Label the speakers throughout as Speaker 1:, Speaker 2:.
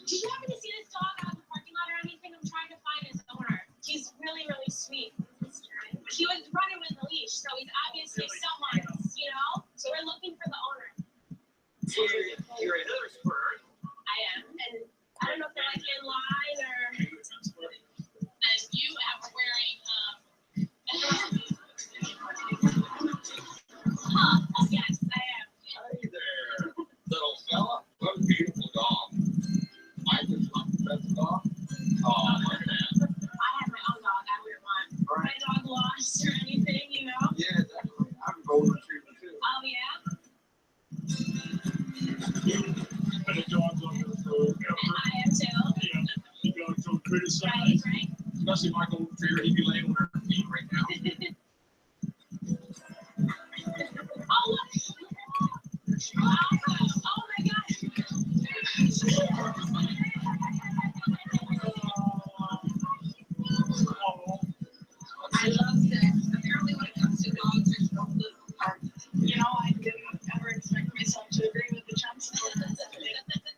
Speaker 1: Did you happen to see this dog out in the parking lot or anything? I'm trying to find his owner. He's really, really sweet. He was running with a leash, so he's obviously someone's, you know? So we're looking for the owner.
Speaker 2: You're another spur.
Speaker 1: I am. And I don't know if they're like in line or.
Speaker 3: And you are wearing,
Speaker 1: Yes, I am.
Speaker 2: Hey there, little fella. What a beautiful dog. I just love the best dog. Oh, look at that.
Speaker 1: I have my own dog. I wouldn't want my dog lost or anything, you know?
Speaker 2: Yeah, definitely. I'm a golden retriever too.
Speaker 1: Oh, yeah?
Speaker 4: And the dogs on the road.
Speaker 1: I am too.
Speaker 4: Yeah, the dogs don't criticize.
Speaker 1: Right.
Speaker 2: Especially my golden retriever. He'd be laying on her feet right now.
Speaker 1: Oh, look. Oh my gosh.
Speaker 3: I love this. Apparently when it comes to dogs, there's no good part.
Speaker 5: You know, I didn't ever expect myself to agree with the Johnson.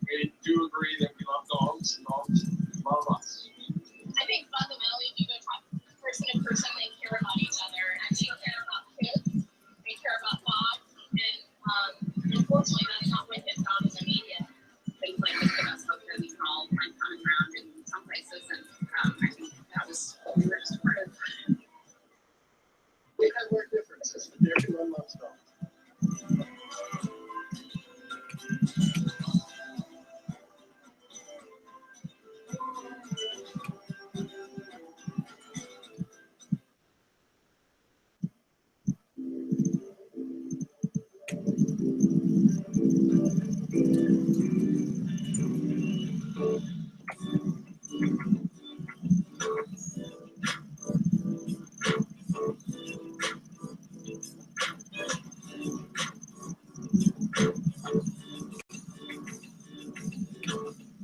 Speaker 2: We do agree that we love dogs and dogs love us.
Speaker 3: I think fundamentally, if you go talk person to person, they care about each other and they care about kids. They care about Bob. And unfortunately, that's not what gets out in the media. Things like this about stuff that we can all find common ground in some places. And I think that was what we were just part of.
Speaker 2: We have our differences, but everyone loves dogs.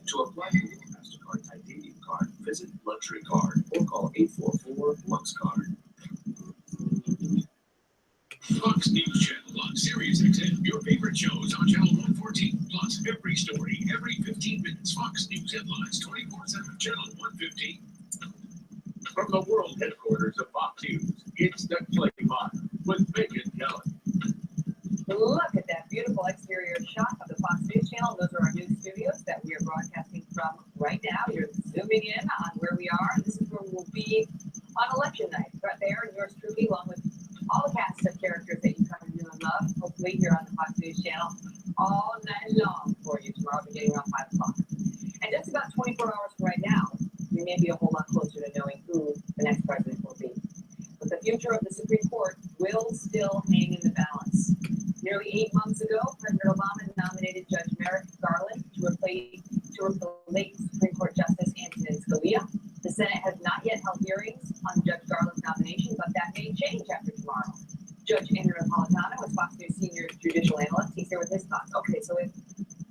Speaker 6: To apply for your MasterCard Titanium card, visit Luxury Card or call 844-LUX-CARD.
Speaker 7: Fox News Channel on Sirius XM. Your favorite shows on Channel 114. Plus, every story, every 15 minutes. Fox News headlines 24/7. Channel 115.
Speaker 4: From the world headquarters of Fox News, it's the Clay Pod with Megan Kelly.
Speaker 8: Look at that beautiful exterior shot of the Fox News Channel. Those are our new studios that we are broadcasting from right now. You're zooming in on where we are. This is where we'll be on election night. Right there, and yours truly, along with all the cast of characters that you come to know and love. Hopefully, here on the Fox News Channel all night long for you tomorrow, beginning around 5 o'clock. And just about 24 hours from right now, we may be a whole lot closer to knowing who the next president will be. But the future of the Supreme Court will still hang in the balance. Nearly 8 months ago, President Obama nominated Judge Merrick Garland to replace late Supreme Court Justice Antonin Scalia. The Senate has not yet held hearings on Judge Garland's nomination, but that may change after tomorrow. Judge Andrew Napolitano is Fox News senior judicial analyst. He's here with his thoughts. Okay, so if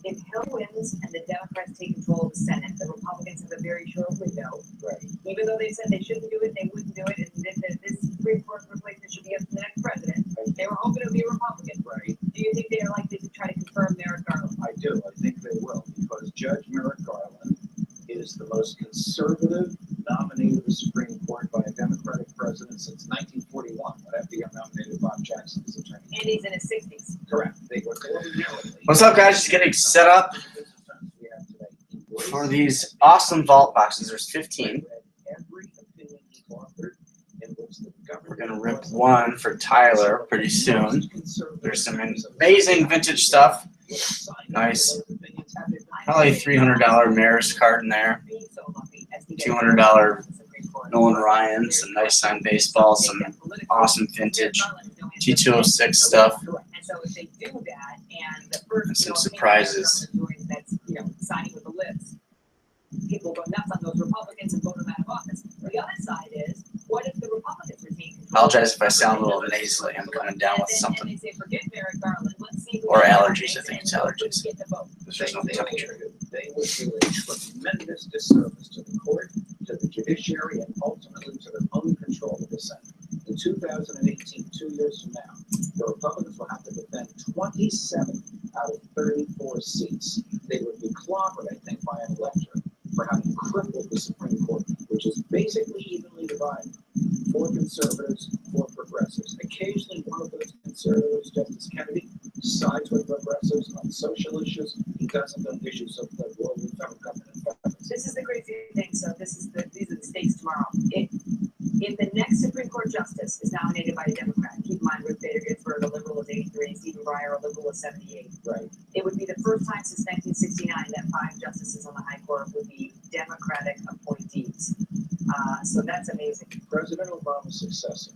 Speaker 8: Hillary wins and the Democrats take control of the Senate, the Republicans have a very short window.
Speaker 2: Right.
Speaker 8: Even though they said they shouldn't do it, they wouldn't do it, and this Supreme Court replacement should be up to the next president. They were hoping it would be a Republican.
Speaker 2: Right.
Speaker 8: Do you think they are likely to try to confirm Merrick Garland?
Speaker 2: I do. I think they will, because Judge Merrick Garland is the most conservative nominee of the Supreme Court by a Democratic president since 1941, when FDR nominated Bob Jackson as attorney.
Speaker 8: And he's in his 60s.
Speaker 2: Correct. They were ordinarily.
Speaker 9: What's up, guys? Just getting set up for these awesome vault boxes. There's 15.
Speaker 2: Every opinion he authored in which the government.
Speaker 9: We're gonna rip one for Tyler pretty soon. There's some amazing vintage stuff. Nice. Probably $300 Maris card in there. $200 Nolan Ryan. Some nice signed baseball. Some awesome vintage T206 stuff.
Speaker 8: And so if they do that, and the first,
Speaker 9: And some surprises.
Speaker 8: That's, signing with the lips, people go nuts on those Republicans and vote them out of office. The other side is, what if the Republicans retain control?
Speaker 9: Apologize if I sound a little nasally. I'm kind of down with
Speaker 8: And
Speaker 9: something.
Speaker 8: they say, forget Merrick Garland, let's see who
Speaker 9: Or
Speaker 8: the
Speaker 9: allergies, I
Speaker 8: Democrats
Speaker 9: think it's
Speaker 8: and who
Speaker 9: allergies.
Speaker 8: get the vote.
Speaker 9: There's no temperature.
Speaker 2: They would do a tremendous disservice to the court, to the judiciary, and ultimately to their own control of the Senate. In 2018, 2 years from now, the Republicans will have to defend 27 out of 34 seats. They would be clobbered, I think, by an elector for having crippled the Supreme Court, which is basically evenly divided. 4 conservatives, 4 progressives. Occasionally, one of those conservatives, Justice Kennedy, sides with progressives on social issues. He doesn't on issues of the world and federal government.
Speaker 8: This is the crazy thing. So these are the stakes tomorrow. If the next Supreme Court justice is nominated by a Democrat, keep in mind Ruth Bader Ginsburg, a liberal, is 83, and Stephen Breyer, a liberal, is 78.
Speaker 2: Right.
Speaker 8: It would be the first time since 1969 that 5 justices on the High Court would be Democratic appointees. So that's amazing.
Speaker 2: President Obama's successor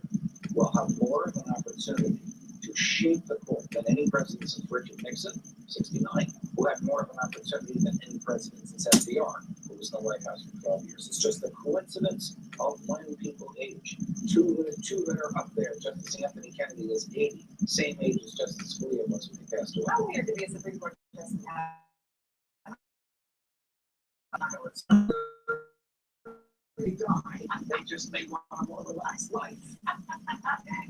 Speaker 2: will have more of an opportunity to shape the court than any president since Richard Nixon, 69, who had more of an opportunity than any president since FDR, who was in the White House for 12 years. It's just a coincidence of when people age. Two that are up there. Justice Anthony Kennedy is 80, same age as Justice Scalia was when he passed away.
Speaker 8: How weird to be a Supreme Court justice now.
Speaker 2: They die. They just may want a more relaxed life.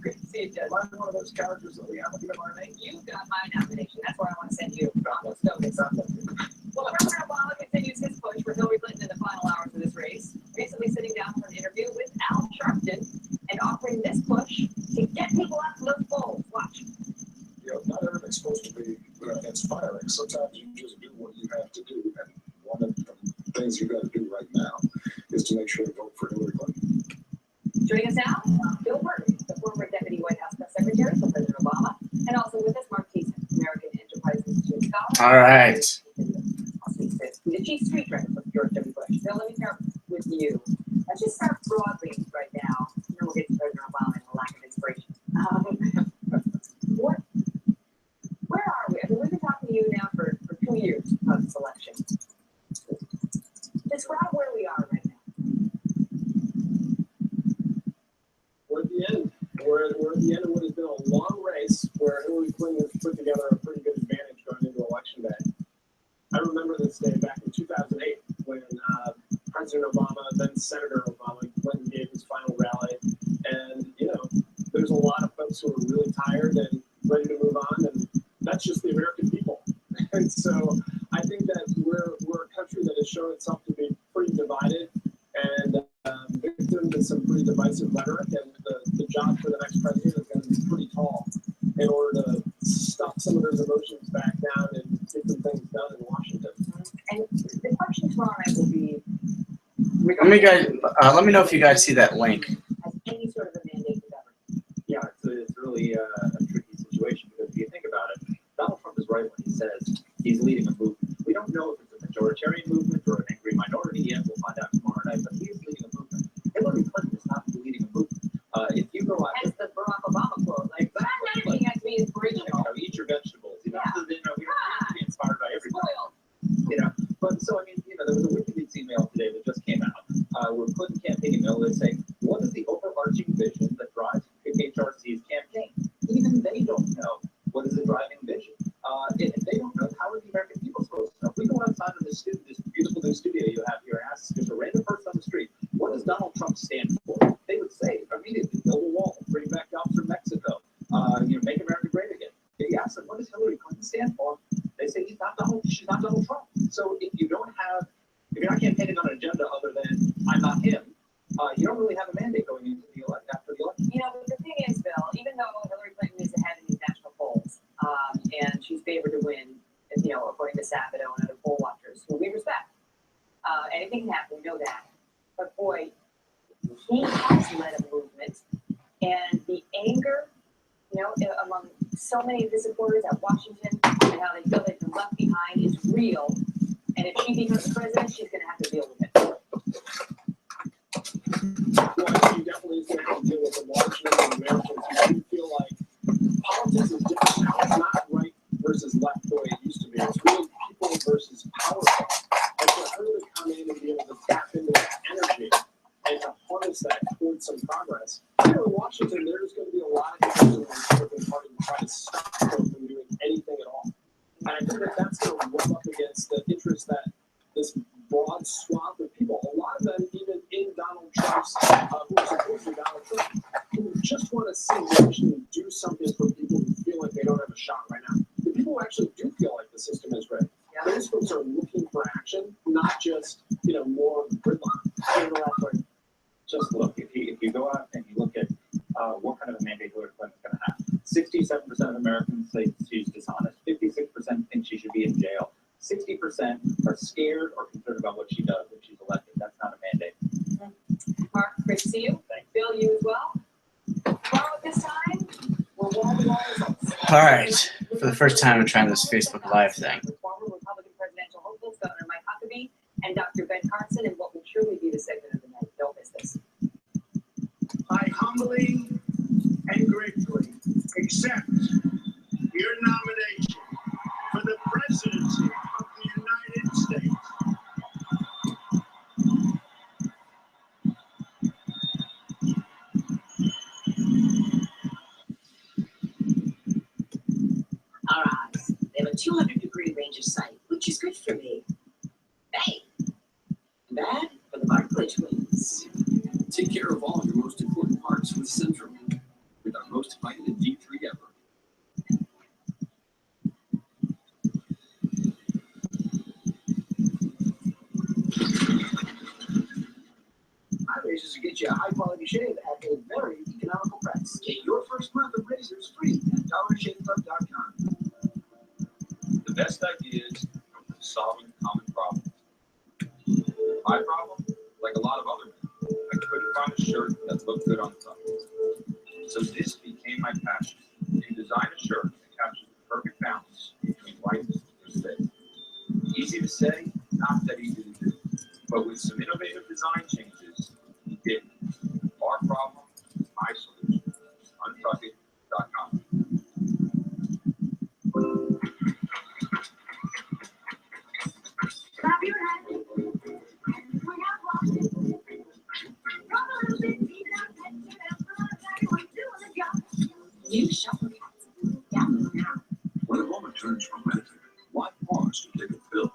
Speaker 8: Great to see you, Judge.
Speaker 2: I'm one of those characters that we have to give our name.
Speaker 8: You got my nomination. That's where I want to send you. Let's go. Well, President Obama continues his push for Hillary Clinton in the final hours of this race, recently sitting down for an interview with Al Sharpton and offering this push to get people out to those polls. Watch.
Speaker 6: You know, not everything's supposed to be inspiring. Sometimes you just do what you have to do. And one of the things you got to do right now is to make sure to vote for Hillary Clinton.
Speaker 8: Joining us now, Bill Burton, the former Deputy White House Press Secretary for President Obama, and also with us, Mark Thiessen, American Enterprise Institute Scholar.
Speaker 9: All right.
Speaker 8: The chief speechwriter for George W. Bush. Bill, let me start with you. Let's just start broadly right now, and then we'll get to President Obama and the lack of inspiration. Where are we? I mean, we've been talking to you now for 2 years about this election. Describe where we are right now.
Speaker 10: We're at the end. We're at the end of what has been a long race where Hillary Clinton has put together a pretty good advantage going into Election Day. I remember this day back in 2008 when President Obama, then Senator Obama, went and gave his final rally. And, you know, there's a lot of folks who are really tired and ready to move on. And that's just the American people. And so I think that we're a country that has shown itself to be pretty divided and victim to some pretty divisive rhetoric. And the job for the next president is going to be pretty tall in order to stuff some of those emotions back down and get some things done in Washington.
Speaker 8: And the question tomorrow night will be,
Speaker 9: Let me know if you guys see that link.
Speaker 8: has any sort of a mandate to govern?
Speaker 11: Yeah, it's really a tricky situation because if you think about it, Donald Trump is right when he says he's leading a movement. We don't know if it's a majoritarian movement or an angry minority yet. We'll find out tomorrow night, but he is leading a movement. Hillary Clinton is not leading a movement. If you go out,
Speaker 8: Hence the Barack Obama quote, like, not everything has to be inspirational.
Speaker 11: eat your vegetables. You know,
Speaker 8: Yeah.
Speaker 11: we don't have to be inspired by everything.
Speaker 8: Spoiled.
Speaker 11: You know, but so I mean, you know, there was a WikiLeaks email today that just came out where Clinton campaign email is saying, what is the overarching vision that drives HRC's campaign? Even they don't know what is the driving vision. If they don't know, how are the American people supposed to know? If we go outside of this beautiful new studio you have here and ask just a random person on the street, what does Donald Trump stand for? They would say immediately, build a wall, bring back jobs from Mexico, make America great again. If you ask them, what does Hillary Clinton stand for? They say she's not Donald Trump. So if you're not campaigning on an agenda other than I'm not him, you don't really have a mandate going into the election after the election.
Speaker 8: You know, but the thing is, Bill, even though Hillary Clinton is ahead in these national polls, and she's favored to win, you know, according to Sabato and other poll watchers, who we respect, anything can happen, we know that. But boy, he has led a movement, and the anger, you know, among so many of his supporters at Washington and how they feel they've been left behind is real. And if she becomes president, she's going to have to deal with it.
Speaker 10: Well, she definitely is going to have to deal with the large number of Americans who do feel like politics is different now. It's not right versus left the way it used to be. It's really people versus power. And for her to come in and be able to tap into that energy and to harness that towards some progress. Here in Washington, there's going to be a lot of issues in the Republican Party to try to stop her from doing anything at all. And I think that that's going to rub up against the interest that this broad swath of people, a lot of them even in Donald Trump's, who are supporters of Donald Trump, who want to see Washington do something for people who feel like they don't have a shot right now. The people who actually do feel the system is great.
Speaker 8: Yeah.
Speaker 10: Those folks are looking for action, not just, more of the gridlock.
Speaker 11: Just look, if you go out and you look at what kind of a mandate Hillary Clinton's going to have, 67% of Americans say she's dishonest, 56% think she should be in jail, 60% are scared or concerned about what she does if she's elected. That's not a mandate.
Speaker 8: Mark, great to see you.
Speaker 11: Thanks.
Speaker 8: Bill, you as well. Tomorrow at this time, we're wall-to-wall results.
Speaker 9: All right. For the first time, I'm trying this Facebook Live thing.
Speaker 8: With former Republican presidential hopefuls, Governor Mike Huckabee and Dr. Ben Carson, and what will truly be the segment of the night. Don't miss this.
Speaker 7: I humbly and gratefully accept your nomination for the presidency of the United States.
Speaker 12: Our eyes, they have a 200-degree range of sight, which is good for me. Hey, bad for the Barclay twins.
Speaker 7: Take care of all your most important parts with Centrum, with our most vitamin D3 ever.
Speaker 2: My razors will get you a high-quality shave at a very economical price. Get your first month of razors free at DollarShaveClub.com.
Speaker 11: The best ideas come from solving common problems. My problem, like a lot of other men, I couldn't find a shirt that looked good on top. So this became my passion, to design a shirt that captures the perfect balance between white and space. Easy to say, not that easy to do. But with some innovative design changes, we did. Our problem, my solution. Untruckit.com.
Speaker 1: Grab your head. And we have lost it. Run a little bit, even out that you have doing the job.
Speaker 12: New shower caps. Download now.
Speaker 7: When a moment turns romantic, why pause to take a pill?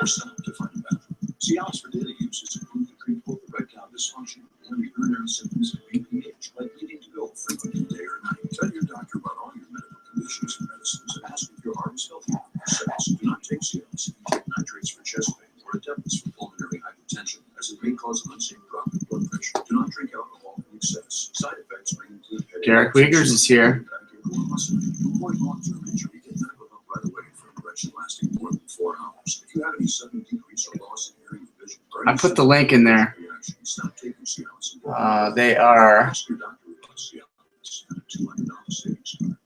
Speaker 7: Or stop to find a bathroom? Cialis for daily use is approved to treat both erectile dysfunction and the urinary symptoms of BPH, like needing to go frequently day or night. Tell your doctor about all your medical conditions and medicines and ask if your heart is healthy. Sex, do not take Cialis. Take nitrates for chest pain or Adeptus for pulmonary hypertension, as it may cause an unsafe drop in blood pressure. Do not drink alcohol in excess. Side effects may include headache.
Speaker 9: Derek Wiegers is here.
Speaker 7: To avoid long-term injury, get medical help right away for an erection lasting more than 4 hours. If you have any sudden decrease or loss in hearing or vision, or
Speaker 9: I put the link in there.
Speaker 7: stop taking Cialis.
Speaker 9: They are.
Speaker 7: Ask your doctor about Cialis and a $200 savings card.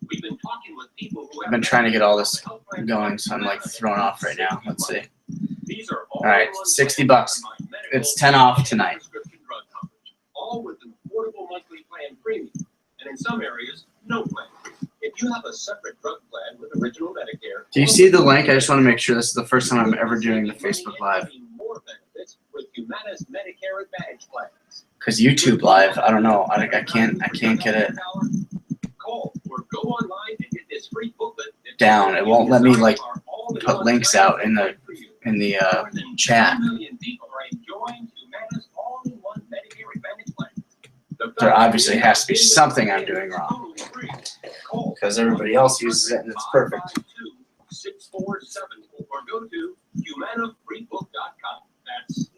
Speaker 4: We've been talking with people who
Speaker 9: I've been trying to get all this going, so I'm like thrown off right now. Let's see.
Speaker 4: These are all
Speaker 9: All right, $60. It's 10 off tonight.
Speaker 4: Prescription drug coverage, all with an affordable monthly plan premium, and in some areas, no plan. If you have a separate drug plan with original Medicare,
Speaker 9: Do you see the link? I just want to make sure this is the first time I'm ever doing the Facebook Live.
Speaker 4: more benefits with Humana's Medicare Advantage plans.
Speaker 9: Because YouTube Live, I don't know. I can't get it
Speaker 4: Call or go online and get this free booklet.
Speaker 9: down. It won't let me like put links out in the chat. There obviously has to be something I'm doing wrong, because everybody else uses it and it's perfect.
Speaker 4: 6474 or go to humanafreebook.com. That's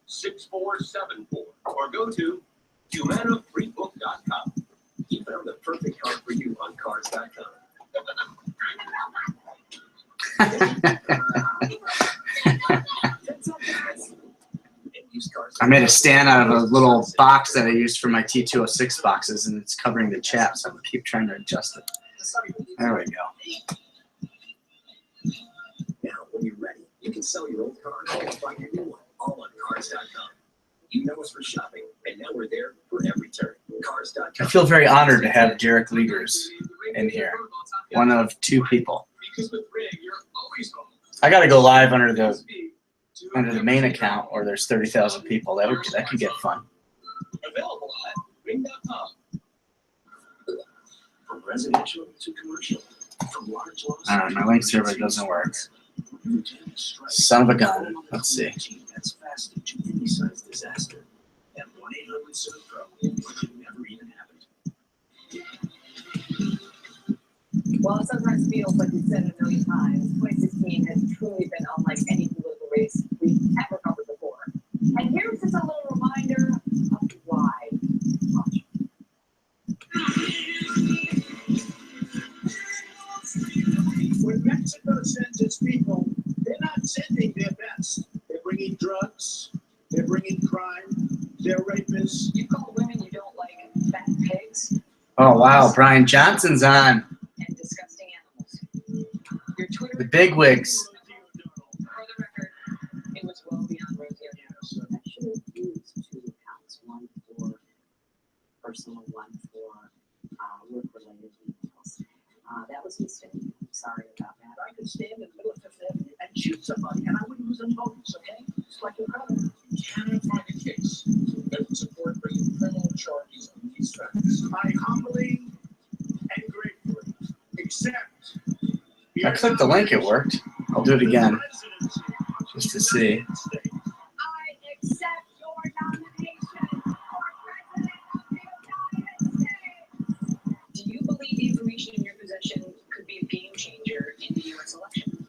Speaker 4: 1-800-552-6474 or go to humanafreebook.com.
Speaker 2: You found the perfect car for you on Cars.com.
Speaker 9: I made a stand out of a little box that I used for my T206 boxes, and it's covering the chat, so I'm keep trying to adjust it. There we go.
Speaker 2: Now, when you're ready, you can sell your old car and find your new one, all on Cars.com. You know us for shopping, and now we're there for every turn. Cars.com.
Speaker 9: I feel very honored to have Derek Wiegers in here, one of 2 people. I got to go live under the main account, or there's 30,000 people. That could get fun.
Speaker 4: Available at ring.com.
Speaker 7: From residential to commercial, from large loss.
Speaker 9: All right, my link server doesn't work. Son of a gun. Let's see.
Speaker 7: That's faster to any size disaster. At 1-800-SERVE-PRO, it never even happened.
Speaker 8: While it sometimes feels like we've said it a million times, 2016 has truly been unlike any political race we've ever covered before. And here's just a little reminder of why. Watch.
Speaker 7: When Mexico sends its people, they're not sending their best. They're bringing drugs, they're bringing crime, they're rapists.
Speaker 8: You call women you don't like fat pigs
Speaker 9: Oh wow, Brian Johnson's on.
Speaker 8: and disgusting animals. Your Twitter
Speaker 9: The bigwigs.
Speaker 8: For the record, it was well beyond rosy.
Speaker 12: I should have used 2 accounts, one for personal, one for work-related emails. That was a mistake. I'm sorry about that.
Speaker 7: I could stand in the middle of Fifth Avenue and shoot somebody, and I wouldn't lose any votes, okay? It's like your brother. You cannot find a case that would support bringing criminal charges on these facts. I humbly and gratefully accept.
Speaker 9: I clicked the link, it worked. I'll do it again, just to see.
Speaker 1: I accept your nomination for President of the United States.
Speaker 8: Do you believe the information in your possession could be a game changer in the U.S. election?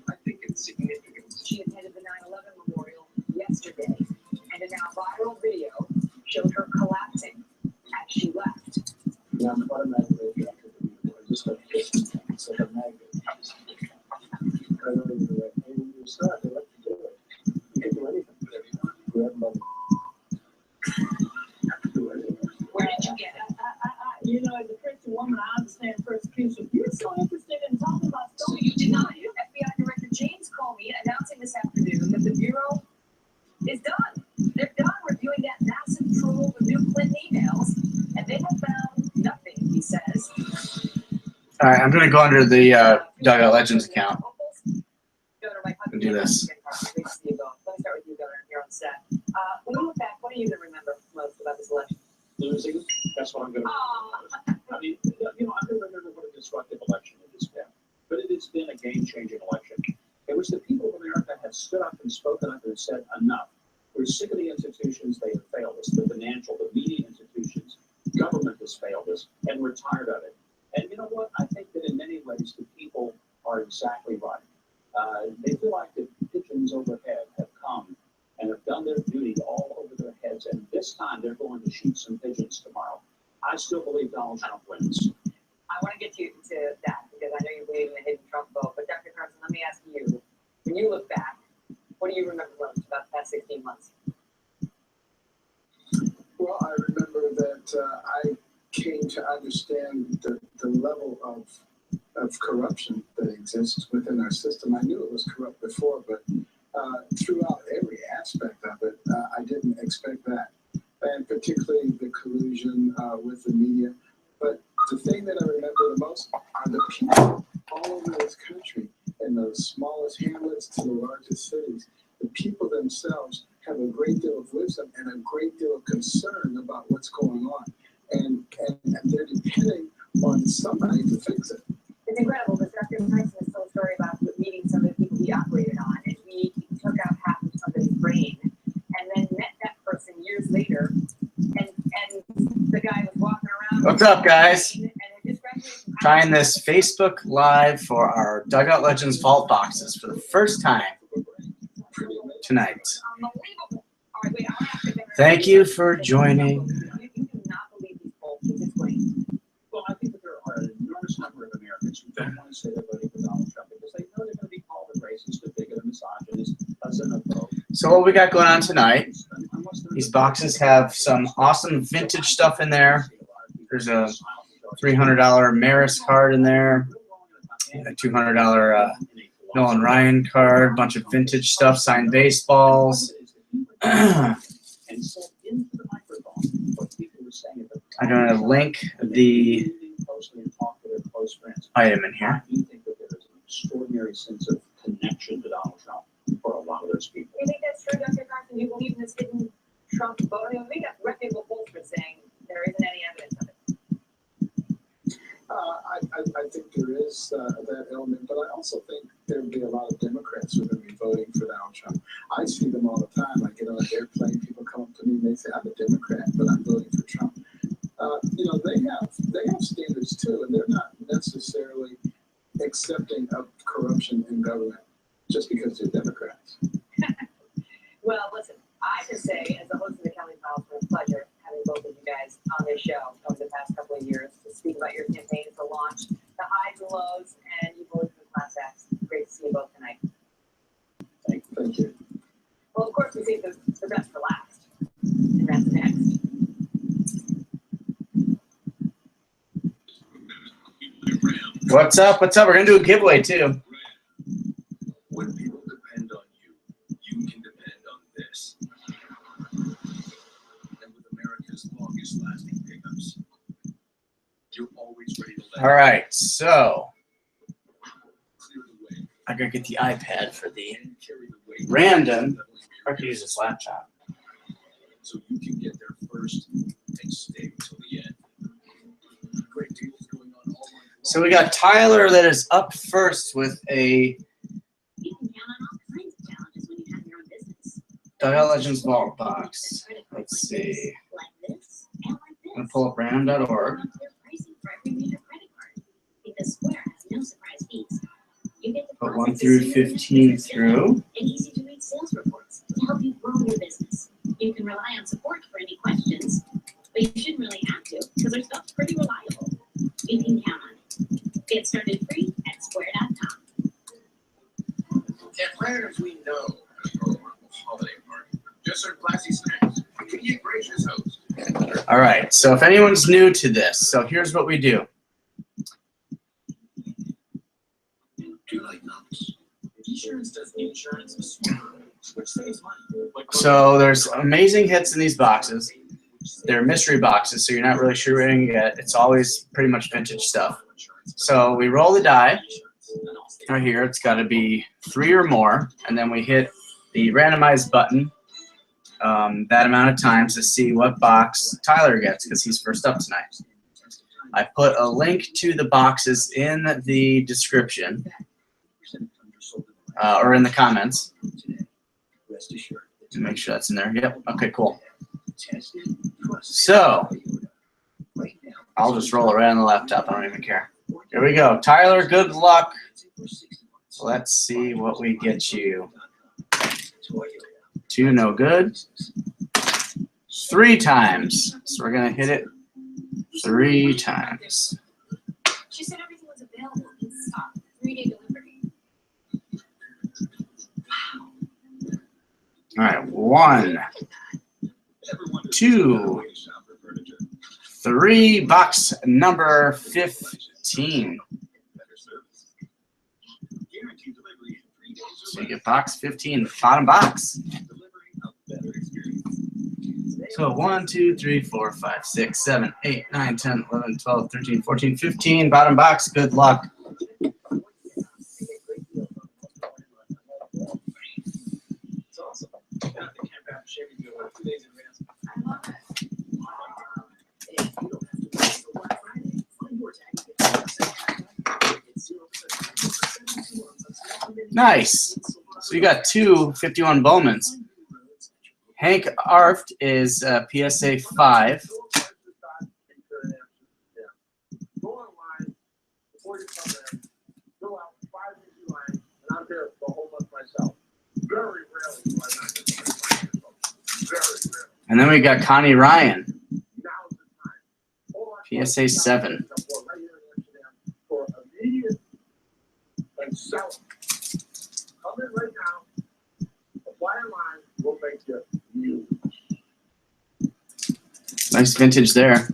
Speaker 7: I think it's significant.
Speaker 8: She attended the 9/11 memorial yesterday, and a now viral video showed her collapsing as she left.
Speaker 2: Yeah, I'm automatically attracted to people. I just like it's like a magnet. I don't even know. And when you start, they let you do it. You can do anything. Whatever you want. Grab money. I can do anything.
Speaker 8: Where did you get it?
Speaker 5: You know, as a Christian woman, I understand persecution. You're so interested in talking about
Speaker 8: So
Speaker 5: stories.
Speaker 8: you did not. FBI Director James Comey announcing this afternoon that the Bureau is done. They're done reviewing that massive trove of new Clinton emails, and they have found nothing, he says.
Speaker 9: All right, I'm gonna go under the Dugout Legends account
Speaker 8: Governor Mike
Speaker 9: and do this.
Speaker 8: Let me start with you, Governor, here on set. When you look back, what do you remember most about this election?
Speaker 11: Losing, that's what I'm gonna. I mean, you know, I can remember what a disruptive election it has been, but it has been a game-changing election. It was the people of America have stood up and spoken up and said enough. We're sick of the institutions, they have failed us, the financial, the media institutions, government has failed us, and we're tired of it. And you know what? I think that in many ways the people are exactly right. They feel like the pigeons overhead have come and have done their duty all over their heads, and this time they're going to shoot some pigeons tomorrow. I still believe Donald Trump wins.
Speaker 8: I want to get to that because I know you're waiting to hit the Trump vote. But Dr. Carson, let me ask you: when you look back, what do you remember most about the past 16 months?
Speaker 6: Well, I remember that I came to understand the level of corruption that exists within our system. I knew it was corrupt before, but throughout every aspect of it, I didn't expect that. And particularly the collusion with the media. But the thing that I remember the most are the people all over this country, in the smallest hamlets to the largest cities. The people themselves have a great deal of wisdom and a great deal of concern about what's going on. And they're depending on somebody to fix it.
Speaker 8: It's incredible because Dr. Carson has told a story about meeting some of the people he operated on, and he took out half of somebody's brain and then met that person years later, and the guy was walking around.
Speaker 9: What's up, guys?
Speaker 8: And his friend was
Speaker 9: Trying this Facebook Live for our Dugout Legends vault boxes for the first time tonight.
Speaker 8: unbelievable. All right, wait, I want to ask you, Governor,
Speaker 9: Thank you for joining.
Speaker 8: You do not believe these polls. Please explain.
Speaker 11: Well, I think that there are an enormous number of Americans who don't want to say they're voting for Donald Trump because they know they're going to be called a racist, a bigot, a misogynist, a xenophobe.
Speaker 9: So what we got going on tonight, these boxes have some awesome vintage stuff in there. There's a $300 Maris card in there, a $200 Nolan Ryan card, bunch of vintage stuff, signed baseballs. I'm going to link the item in here.
Speaker 11: I do think that there is an extraordinary sense of connection to Donald Trump for a lot of those people.
Speaker 8: Do you think that's true, Dr. Carson? Do you believe in this hidden Trump vote? I mean, we got reputable pollsters saying there isn't any evidence of it.
Speaker 6: I think there is that element, but I also think there would be a lot of Democrats who are going to be voting for Donald Trump. I see them all the time. I get on an airplane, people come up to me and they say, I'm a Democrat, but I'm voting for Trump. You know, they have standards too, and they're not necessarily accepting of corruption in government just because they're Democrats.
Speaker 8: Well, listen, I just say, as the host of the Kelly Files, it's a pleasure having both of you guys on this show over the past couple of years to speak about your campaign to launch, the highs and lows, and you've always been class acts. Great to see you both tonight.
Speaker 6: Thank you.
Speaker 8: Well, of course, we save the best for last, and that's next.
Speaker 9: What's up? What's up? We're gonna do a giveaway too.
Speaker 7: When people depend on you, you can depend on this. And with America's longest lasting pickups, you're always ready to let
Speaker 9: All right, so
Speaker 7: clear the way
Speaker 9: I gotta get the iPad for the
Speaker 7: and carry the weight.
Speaker 9: random. I could use this laptop.
Speaker 7: So you can get there first and stay till the end. Great deals going on all month long.
Speaker 9: So we got Tyler that is up first with a
Speaker 12: You can count on all kinds of challenges when you have your own business.
Speaker 9: Dial Legends Vault box. Let's see.
Speaker 12: Like this and like this.
Speaker 9: I'm gonna pull up random.org.
Speaker 12: Clear pricing for every major credit card. Because Square has no surprise fees. You get
Speaker 9: Put
Speaker 12: deposits
Speaker 9: 1
Speaker 12: as
Speaker 9: through
Speaker 12: soon as
Speaker 9: 15
Speaker 12: business is
Speaker 9: through.
Speaker 12: done, and easy to read sales reports to help you grow your business. You can rely on support for any questions, but you shouldn't really have to because their stuff's pretty reliable. You can count on it. Get started free at square.com.
Speaker 7: At Planners, we know how to throw a wonderful holiday party. Just serve classy snacks. Can you gracious host?
Speaker 9: All right, so if anyone's new to this, so here's what we do.
Speaker 7: Do you like nuts? Insurance does insurance, which saves money.
Speaker 9: So there's amazing hits in these boxes. They're mystery boxes, so you're not really sure what you're gonna get. It's always pretty much vintage stuff. So we roll the die right here. It's got to be 3 or more, and then we hit the randomize button that amount of times to see what box Tyler gets because he's first up tonight. I put a link to the boxes in the description or in the comments. To make sure that's in there. Yep. Okay, cool. So I'll just roll it right on the laptop. I don't even care. Here we go. Tyler, good luck. Let's see what we get you. 2, no good. 3 times. So we're going to hit it 3 times.
Speaker 3: She said everything was available in stock. 3-day delivery.
Speaker 9: All right. 1, 2, 3. Box number 15. So you get box 15, bottom box. So 1, 2, 3, 4, 5, 6, 7, 8, 9, 10, 11, 12, 13, 14, 15. Bottom box. Good luck.
Speaker 10: It's awesome. I can't have shaving you 2 days in advance.
Speaker 3: I love it.
Speaker 12: You don't have to wait for Black Friday. Find your tag.
Speaker 9: Nice. So you got 2 51 Bowmans. Hank Arft is PSA 5.
Speaker 10: Go online before you come in, fill out 5 easy lines, and I'm there the whole month myself. Very rarely do I not get my very rarely.
Speaker 9: And then we got Connie Ryan,
Speaker 10: Now's the time. Hold on.
Speaker 9: PSA 7.
Speaker 10: Right here in Amsterdam for immediate and sell it. Come in right now. Apply online. We'll make you new.
Speaker 9: Nice vintage there.
Speaker 3: And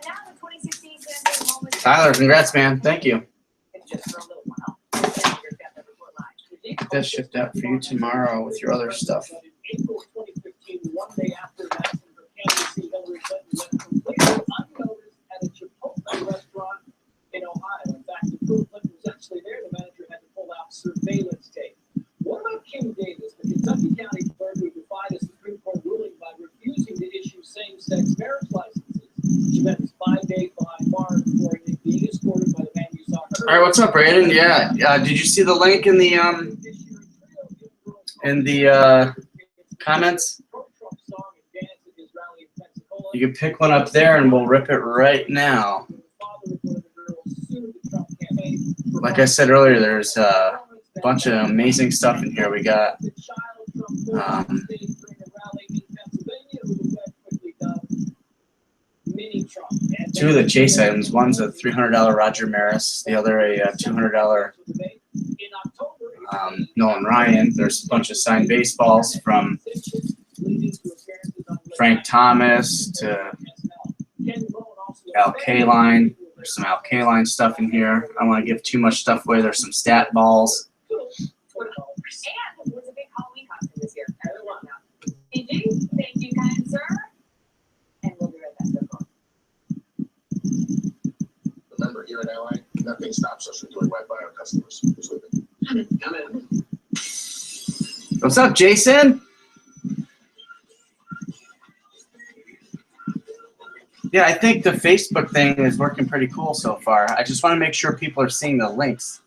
Speaker 3: now the 2016 San Diego Moment.
Speaker 9: Tyler, congrats, man. Thank you.
Speaker 8: It's just for a little while. Then you've got the report line.
Speaker 9: Get that shipped out for you tomorrow with your other stuff.
Speaker 10: In April 2015, one day after Madison for candidacy, Hillary Clinton went completely unnoticed at a Chipotle restaurant in Ohio. In fact, the proof Clinton was actually there. The manager had to pull out surveillance tape. What about Kim Davis, the Kentucky County clerk who defied a Supreme Court ruling by refusing to issue same-sex marriage licenses? She spent 5 days behind bars before being escorted by the man you saw her.
Speaker 9: All right, what's up, Brandon? Yeah, did you see the link in the comments?
Speaker 10: Pro-Trump song and dance at his rally in
Speaker 9: You can pick one up there and we'll rip it right now. Like I said earlier, there's a bunch of amazing stuff in here. We got two of the chase items. One's a $300 Roger Maris, the other a $200 Nolan Ryan. There's a bunch of signed baseballs from Frank Thomas to Al Kaline. There's some Al Kaline stuff in here. I don't want to give too much stuff away. There's some stat balls.
Speaker 8: And it was a big Halloween costume this year. Everyone now. Indeed. Thank you, kind sir. And we'll be right back.
Speaker 7: Remember, here at Ally, nothing stops us from doing right by our customers. Who's with it? Come in.
Speaker 9: What's up, Jason? Yeah, I think the Facebook thing is working pretty cool so far. I just want to make sure people are seeing the links.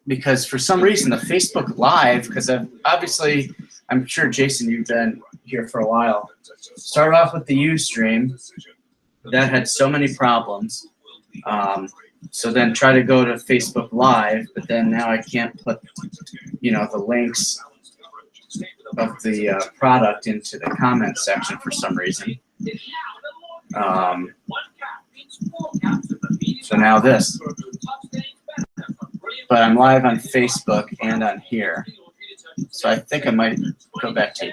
Speaker 9: Because for some reason, the Facebook Live, because obviously, I'm sure, Jason, you've been here for a while. Started off with the Ustream. That had so many problems. So then try to go to Facebook Live, but then now I can't put, the links of the product into the comment section for some reason. So now this. But I'm live on Facebook and on here. So I think I might go back to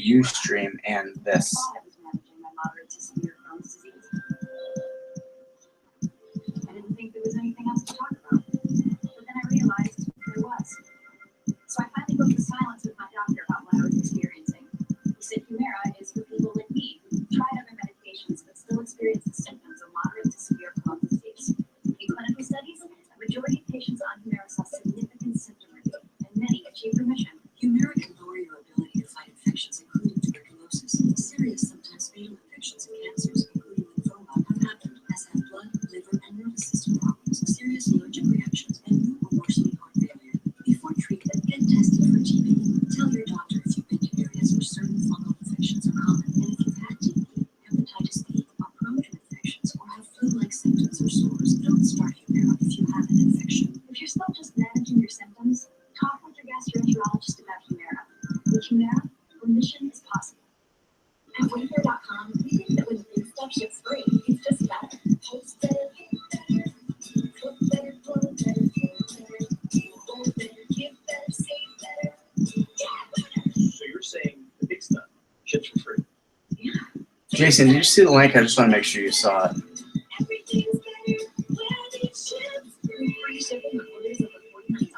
Speaker 9: Ustream and this.
Speaker 12: I didn't think there was anything else to talk about, but then I realized there was. So I finally broke the silence with my doctor about what I was experiencing. He said Humira is for people like me who tried other medications but still experience the symptoms of moderate to severe Crohn's disease. In clinical studies, a majority of patients on Humira saw significant symptom relief, and many achieved remission.
Speaker 13: Humira can lower your ability to fight infections, including tuberculosis, serious, sometimes fatal infections and cancers, including lymphoma, have happened, as have blood, liver, and nervous system problems, serious allergic reactions, and new or worsening heart failure. Before treatment, get tested for TB. Tell your doctor if you've been to areas where certain fungal infections are common, and if you've had TB, hepatitis B, are prone to infections, or have flu-like symptoms or sores. Don't start Humira if you have an infection.
Speaker 12: If you're still just managing your symptoms, talk with your gastroenterologist about Humira. With Humira, remission is possible. At Wayfair.com, we think that when big stuff ships free, it's just better. Taste better, cook better, grow better, go better, give better, save better. Yeah, better.
Speaker 11: So you're saying the big stuff ships for free?
Speaker 12: Yeah.
Speaker 9: Jason, did you see the link? I just want to make sure you saw it.
Speaker 12: Everything's better when it ships free. Free shipping on orders over $49.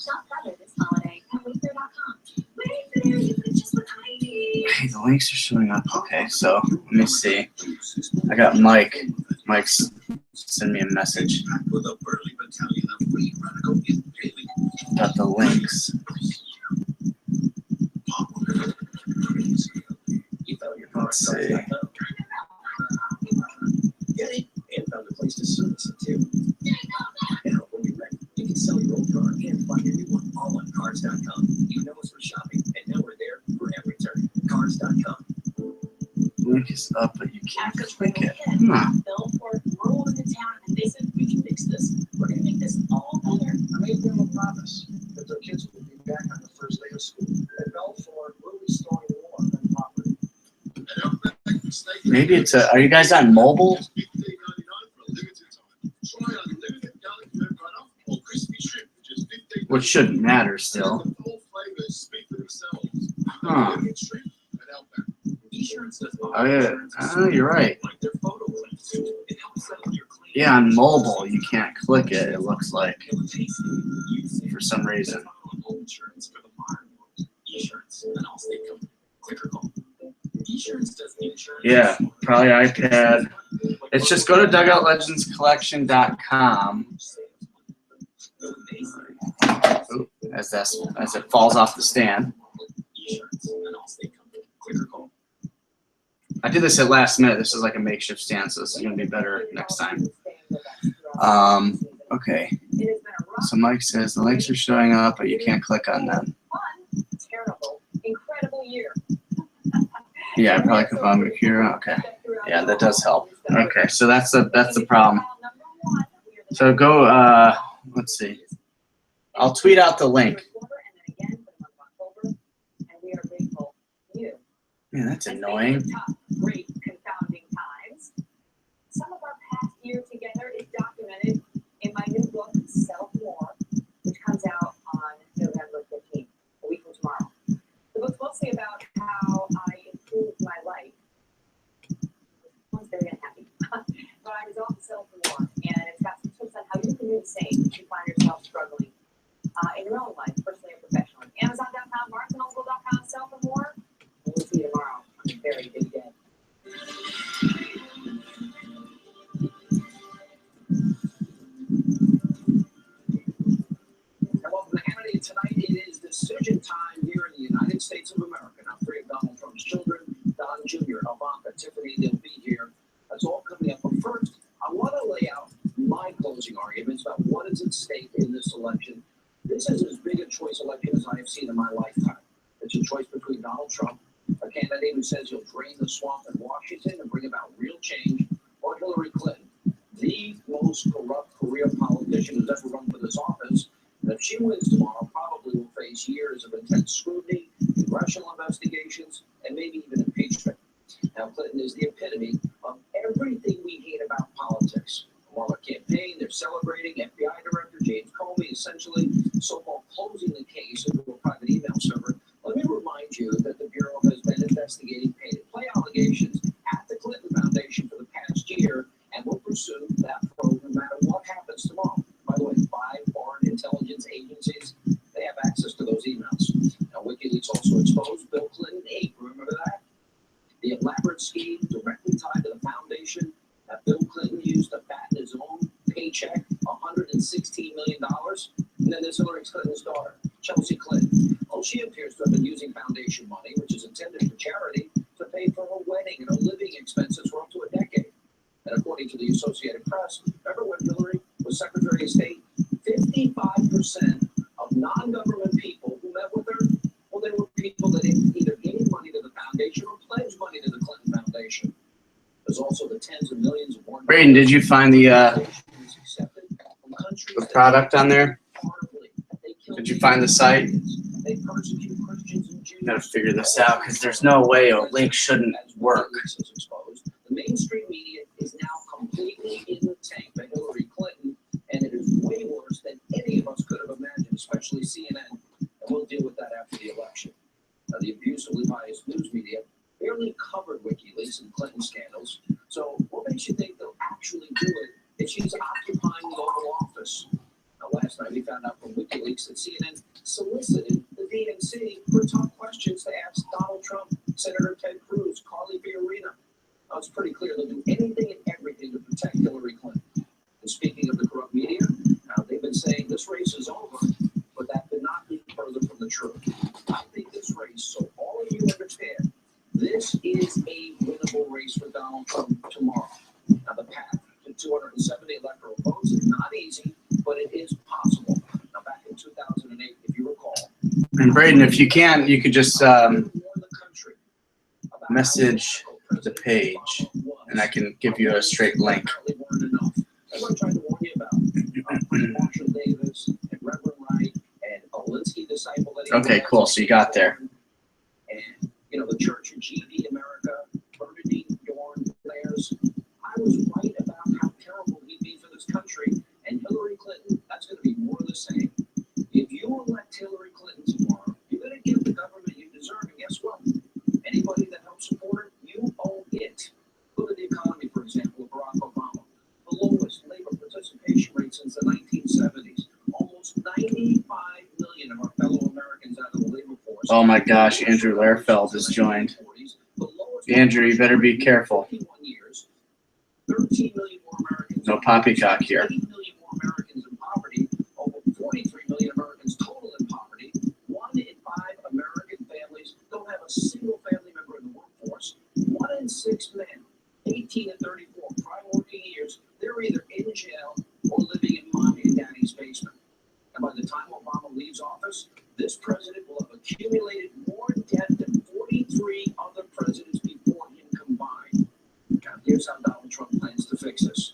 Speaker 12: Shop better this holiday at Wayfair.com. Wayfair, you put just what I need.
Speaker 9: Hey, the links are showing up. Okay, so let me see. I got Mike. Mike's send me a message. Got the links. Let's see.
Speaker 11: Get it? And found a place to service it too. Now, when you're ready, you can sell your old car and buy your new one all on Cars.com. You know us for shopping, and now we're there for every turn. Cars.com.
Speaker 9: Link is up, but you can't click it.
Speaker 1: Belfort rolled into town and they said, we can fix this. We're going to make this all better.
Speaker 6: I made them a promise that their kids would be back on the first day of school. At Belfort, we're restoring more than property.
Speaker 9: Maybe it's a. Are you guys on mobile? Which shouldn't matter still. Huh. Oh yeah. Oh, you're right. Yeah, on mobile you can't click it. It looks like for some reason. Yeah, probably iPad. It's just go to dugoutlegendscollection.com. As it falls off the stand. I did this at last minute. This is like a makeshift stand, so this is gonna be better next time. Okay. So Mike says the links are showing up, but you can't click on them. Yeah, I probably could find Akira. Okay. Yeah, that does help. Okay, so that's the problem. So go, let's see. I'll tweet out the link. Man, that's annoying.
Speaker 8: Great confounding times. Some of our past year together is documented in my new book, Self-More, which comes out on November 15th, a week from tomorrow. The book's mostly about how I improved my life. I was very unhappy, but I resolved to self-more, and it's got some tips on how you can do the same if you find yourself struggling in your own life, personally or professionally. Amazon.com, BarnesandNoble.com, Self-More. We'll see you tomorrow on a very big day.
Speaker 7: And welcome to Hannity. Tonight it is decision time here in the United States of America. Now, three of Donald Trump's children, Don Jr., Ivanka, Tiffany, they'll be here. That's all coming up. But first, I want to lay out my closing arguments about what is at stake in this election. This is as big a choice election as I have seen in my lifetime. It's a choice between Donald Trump, a candidate who says he'll drain the swamp in Washington and bring about real change, or Hillary Clinton, the most corrupt career politician who's ever run for this office. And if she wins tomorrow, probably will face years of intense scrutiny, congressional investigations, and maybe even impeachment. Now, Clinton is the epitome of everything we hate about politics. While her campaign, they're celebrating FBI Director James Comey, essentially so-called closing the case into a private email server. Let me remind you that the Bureau has been investigating pay-to-play allegations at the Clinton Foundation for the past year and will pursue that probe no matter what happens tomorrow. By the way, 5 foreign intelligence agencies, they have access to those emails. Now, WikiLeaks also exposed Bill Clinton 8. Remember that? The elaborate scheme directly tied to the foundation that Bill Clinton used to fatten his own paycheck, $116 million. And then there's Hillary Clinton's daughter, Chelsea Clinton. Well, she appears to have been using foundation money, which is intended for charity, to pay for her wedding and her living expenses for up to a decade. And according to the Associated Press, remember when Hillary was Secretary of State? 55% of non-government people who met with her, well, they were people that either gave money to the foundation or pledged money to the Clinton Foundation. There's also the tens of millions of more.
Speaker 9: Braden, did you find the product on there? Did you find the site? Gotta figure this out because there's no way a link shouldn't work.
Speaker 7: The mainstream media is now completely in the tank for Hillary Clinton, and it is way worse than any of us could have imagined, especially CNN. And we'll deal with that after the election. Now, the abusively biased news media barely covered WikiLeaks and Clinton scandals. So what makes you think they'll actually do it if she's occupying the Oval Office? Now, last night we found out from WikiLeaks that CNN solicited the DNC for tough questions to ask Donald Trump, Senator Ted Cruz, Carly Fiorina. Now, it's pretty clear they'll do anything and everything to protect Hillary Clinton. And speaking of the corrupt media, now they've been saying this race is over, but that could not be further from the truth. I think this race, so all of you understand, this is a winnable race for Donald Trump tomorrow. Now, the path to 270 electoral votes is not easy, but it is possible. Now, back in 2008, if you recall.
Speaker 9: And Braden, if you can, you could just message the page, and I can give you a straight link.
Speaker 7: As I tried to warn you about Marshall Davis and Reverend Wright and a Linsky disciple.
Speaker 9: Okay, cool. So you got there.
Speaker 7: And, you know, the Church of GD America, Bernadine Dorn Players. I was right about how terrible he'd be for this country. And Hillary Clinton, that's going to be more of the same. If you elect Hillary Clinton tomorrow, you're going to give the government you deserve. And guess what? Anybody that helps support it, you own it. Look at the economy, for example, of Barack Obama. The lowest labor participation rate since the 1970s. Almost 95 million of our fellow Americans out of the labor force.
Speaker 9: Oh my gosh, Andrew Lehrfeld has joined. Andrew, you better be careful.
Speaker 7: 13 million more Americans.
Speaker 9: No poppycock here.
Speaker 7: 8 million more Americans in poverty. Over 43 million Americans total in poverty. 1 in 5 American families don't have a single family member in the workforce. 1 in 6 men, 18 and 34, prime working years, they're either in jail or living in mommy and daddy's basement. And by the time Obama leaves office, this president will have accumulated more debt than 43 other presidents before. to fix this.